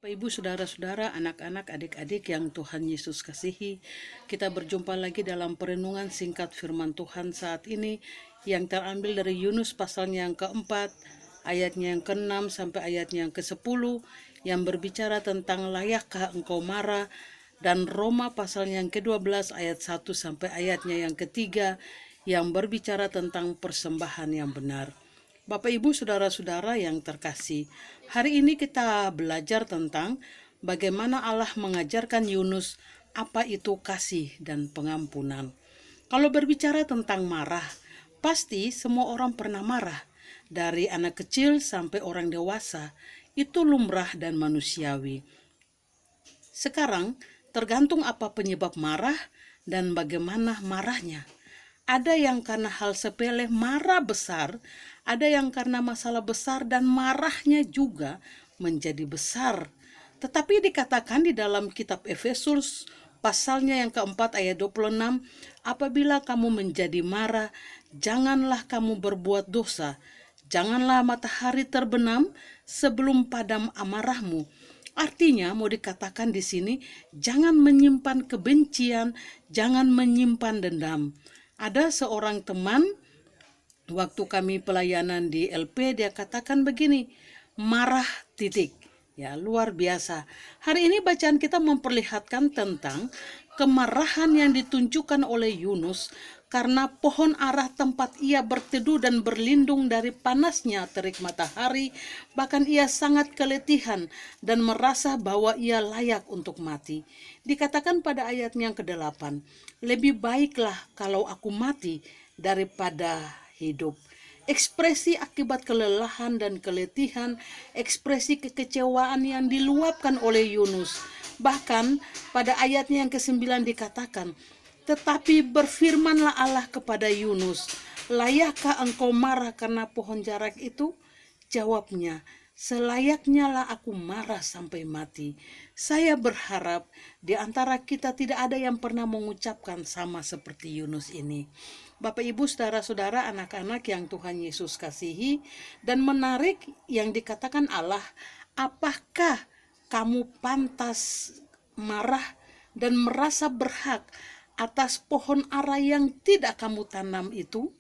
Bapak, Ibu, saudara-saudara, anak-anak, adik-adik yang Tuhan Yesus kasihi, kita berjumpa lagi dalam perenungan singkat firman Tuhan saat ini yang terambil dari Yunus pasalnya yang keempat, ayatnya yang ke-6 sampai ayatnya yang ke-10, yang berbicara tentang layakkah engkau marah, dan Roma pasalnya yang ke-12 ayat 1 sampai ayatnya yang ketiga, yang berbicara tentang persembahan yang benar. Bapak, Ibu, saudara-saudara yang terkasih, hari ini kita belajar tentang bagaimana Allah mengajarkan Yunus apa itu kasih dan pengampunan. Kalau berbicara tentang marah, pasti semua orang pernah marah. Dari anak kecil sampai orang dewasa, itu lumrah dan manusiawi. Sekarang, tergantung apa penyebab marah dan bagaimana marahnya. Ada yang karena hal sepele marah besar, ada yang karena masalah besar dan marahnya juga menjadi besar. Tetapi dikatakan di dalam kitab Efesus pasalnya yang keempat ayat 26, apabila kamu menjadi marah, janganlah kamu berbuat dosa. Janganlah matahari terbenam sebelum padam amarahmu. Artinya mau dikatakan di sini, jangan menyimpan kebencian, jangan menyimpan dendam. Ada seorang teman, waktu kami pelayanan di LP, dia katakan begini, marah titik. Ya, luar biasa. Hari ini bacaan kita memperlihatkan tentang kemarahan yang ditunjukkan oleh Yunus karena pohon ara tempat ia berteduh dan berlindung dari panasnya terik matahari, bahkan ia sangat keletihan dan merasa bahwa ia layak untuk mati. Dikatakan pada ayat yang ke-8, lebih baiklah kalau aku mati daripada hidup. Ekspresi akibat kelelahan dan keletihan, ekspresi kekecewaan yang diluapkan oleh Yunus. Bahkan pada ayatnya yang ke-9 dikatakan, tetapi berfirmanlah Allah kepada Yunus, layakkah engkau marah karena pohon jarak itu? Jawabnya, selayaknya lah aku marah sampai mati. Saya berharap di antara kita tidak ada yang pernah mengucapkan sama seperti Yunus ini. Bapak, Ibu, saudara-saudara, anak-anak yang Tuhan Yesus kasihi, dan menarik yang dikatakan Allah, apakah kamu pantas marah dan merasa berhak atas pohon ara yang tidak kamu tanam itu?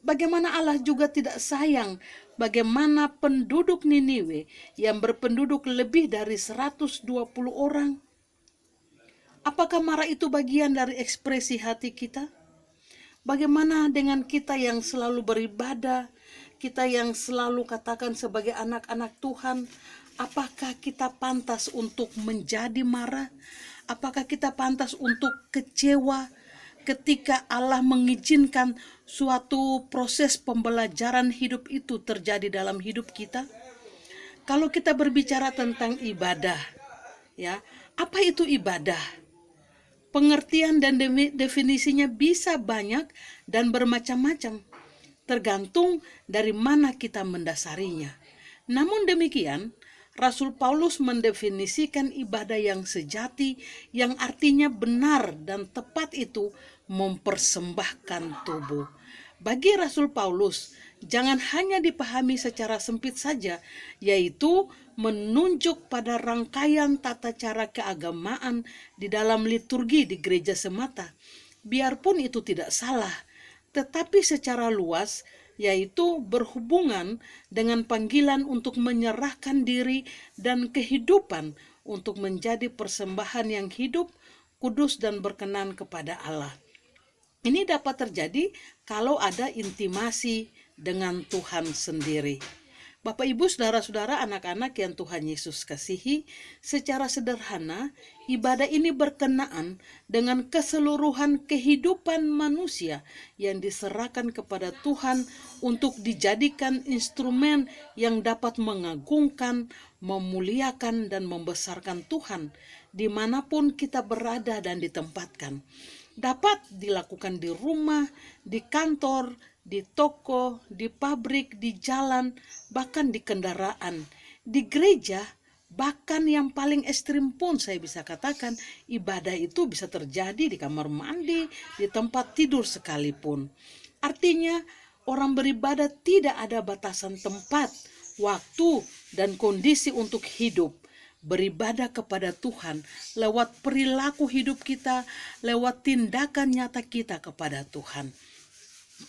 Bagaimana Allah juga tidak sayang bagaimana penduduk Niniwe yang berpenduduk lebih dari 120 orang? Apakah marah itu bagian dari ekspresi hati kita? Bagaimana dengan kita yang selalu beribadah, kita yang selalu katakan sebagai anak-anak Tuhan, apakah kita pantas untuk menjadi marah? Apakah kita pantas untuk kecewa ketika Allah mengizinkan suatu proses pembelajaran hidup itu terjadi dalam hidup kita? Kalau kita berbicara tentang ibadah, ya, apa itu ibadah? Pengertian dan definisinya bisa banyak dan bermacam-macam, tergantung dari mana kita mendasarinya. Namun demikian, Rasul Paulus mendefinisikan ibadah yang sejati, yang artinya benar dan tepat itu mempersembahkan tubuh. Bagi Rasul Paulus, jangan hanya dipahami secara sempit saja, yaitu menunjuk pada rangkaian tata cara keagamaan di dalam liturgi di gereja semata. Biarpun itu tidak salah, tetapi secara luas, yaitu berhubungan dengan panggilan untuk menyerahkan diri dan kehidupan untuk menjadi persembahan yang hidup, kudus, dan berkenan kepada Allah. Ini dapat terjadi kalau ada intimasi dengan Tuhan sendiri. Bapak, Ibu, saudara-saudara, anak-anak yang Tuhan Yesus kasihi, secara sederhana, ibadah ini berkenaan dengan keseluruhan kehidupan manusia yang diserahkan kepada Tuhan untuk dijadikan instrumen yang dapat mengagungkan, memuliakan, dan membesarkan Tuhan dimanapun kita berada dan ditempatkan. Dapat dilakukan di rumah, di kantor, di toko, di pabrik, di jalan, bahkan di kendaraan, di gereja, bahkan yang paling ekstrim pun saya bisa katakan ibadah itu bisa terjadi di kamar mandi, di tempat tidur sekalipun. Artinya orang beribadah tidak ada batasan tempat, waktu, dan kondisi untuk hidup. beribadah kepada Tuhan lewat perilaku hidup kita, lewat tindakan nyata kita kepada Tuhan.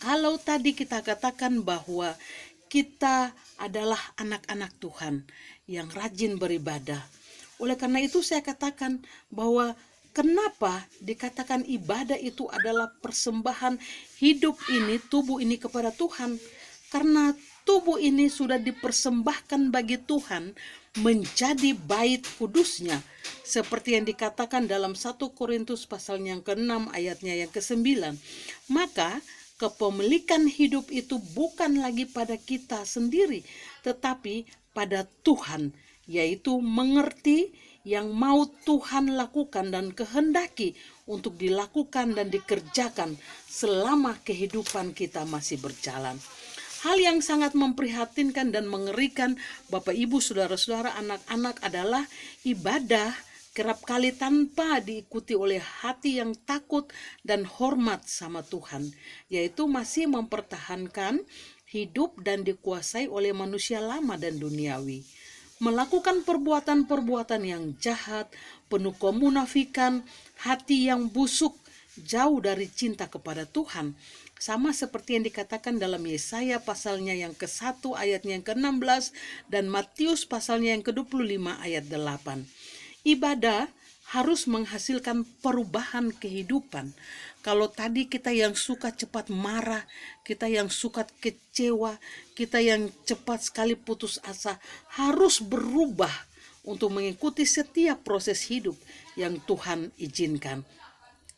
Kalau tadi kita katakan bahwa kita adalah anak-anak Tuhan yang rajin beribadah. Oleh karena itu saya katakan bahwa kenapa dikatakan ibadah itu adalah persembahan hidup ini, tubuh ini kepada Tuhan. Karena tubuh ini sudah dipersembahkan bagi Tuhan menjadi bait kudusnya. Seperti yang dikatakan dalam 1 Korintus pasal yang ke-6 ayatnya yang ke-9. Maka kepemilikan hidup itu bukan lagi pada kita sendiri, tetapi pada Tuhan, yaitu mengerti yang mau Tuhan lakukan dan kehendaki untuk dilakukan dan dikerjakan selama kehidupan kita masih berjalan. Hal yang sangat memprihatinkan dan mengerikan Bapak Ibu Saudara-saudara anak-anak adalah ibadah kerap kali tanpa diikuti oleh hati yang takut dan hormat sama Tuhan, yaitu masih mempertahankan hidup dan dikuasai oleh manusia lama dan duniawi. Melakukan perbuatan-perbuatan yang jahat, penuh kemunafikan, hati yang busuk, jauh dari cinta kepada Tuhan. Sama seperti yang dikatakan dalam Yesaya pasalnya yang ke-1 ayatnya yang ke-16 dan Matius pasalnya yang ke-25 ayat 8. Ibadah harus menghasilkan perubahan kehidupan. Kalau tadi kita yang suka cepat marah, kita yang suka kecewa, kita yang cepat sekali putus asa, harus berubah untuk mengikuti setiap proses hidup yang Tuhan izinkan.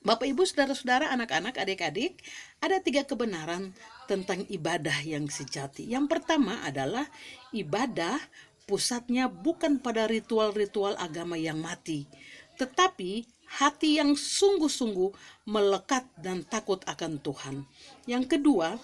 Bapak, Ibu, Saudara-saudara, anak-anak, adik-adik, ada 3 kebenaran tentang ibadah yang sejati. Yang pertama adalah ibadah pusatnya bukan pada ritual-ritual agama yang mati, tetapi hati yang sungguh-sungguh melekat dan takut akan Tuhan. Yang kedua,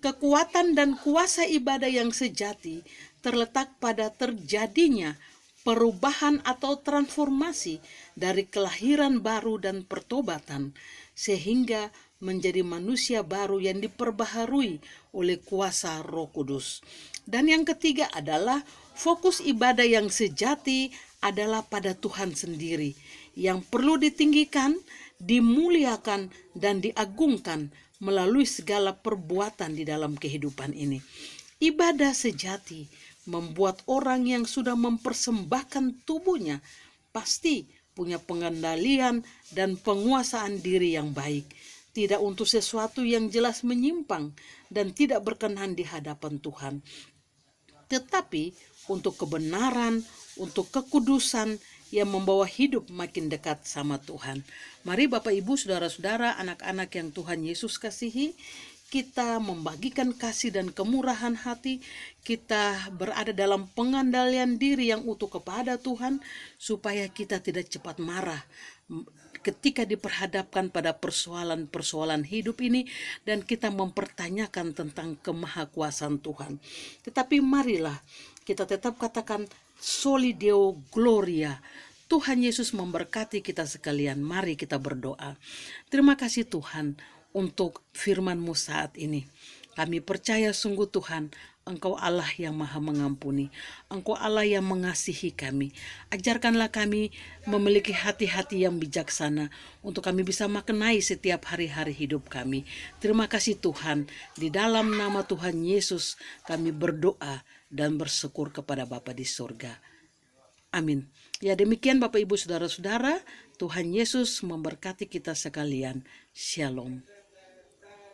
kekuatan dan kuasa ibadah yang sejati terletak pada terjadinya perubahan atau transformasi dari kelahiran baru dan pertobatan, sehingga menjadi manusia baru yang diperbaharui oleh kuasa Roh Kudus. Dan yang ketiga adalah fokus ibadah yang sejati adalah pada Tuhan sendiri, yang perlu ditinggikan, dimuliakan, dan diagungkan melalui segala perbuatan di dalam kehidupan ini. Ibadah sejati membuat orang yang sudah mempersembahkan tubuhnya pasti punya pengendalian dan penguasaan diri yang baik, tidak untuk sesuatu yang jelas menyimpang dan tidak berkenan di hadapan Tuhan, tetapi untuk kebenaran, untuk kekudusan yang membawa hidup makin dekat sama Tuhan. Mari Bapak, Ibu, Saudara-saudara, anak-anak yang Tuhan Yesus kasihi, kita membagikan kasih dan kemurahan hati, kita berada dalam pengendalian diri yang utuh kepada Tuhan, supaya kita tidak cepat marah ketika diperhadapkan pada persoalan-persoalan hidup ini, dan kita mempertanyakan tentang kemahakuasaan Tuhan. Tetapi marilah kita tetap katakan Soli Deo Gloria. Tuhan Yesus memberkati kita sekalian. Mari kita berdoa. Terima kasih Tuhan untuk firman-Mu saat ini. Kami percaya sungguh Tuhan, Engkau Allah yang maha mengampuni. Engkau Allah yang mengasihi kami. Ajarkanlah kami memiliki hati-hati yang bijaksana untuk kami bisa maknai setiap hari-hari hidup kami. Terima kasih Tuhan. Di dalam nama Tuhan Yesus kami berdoa dan bersyukur kepada Bapa di surga. Amin. Ya, demikian Bapak, Ibu, Saudara-saudara, Tuhan Yesus memberkati kita sekalian. Shalom.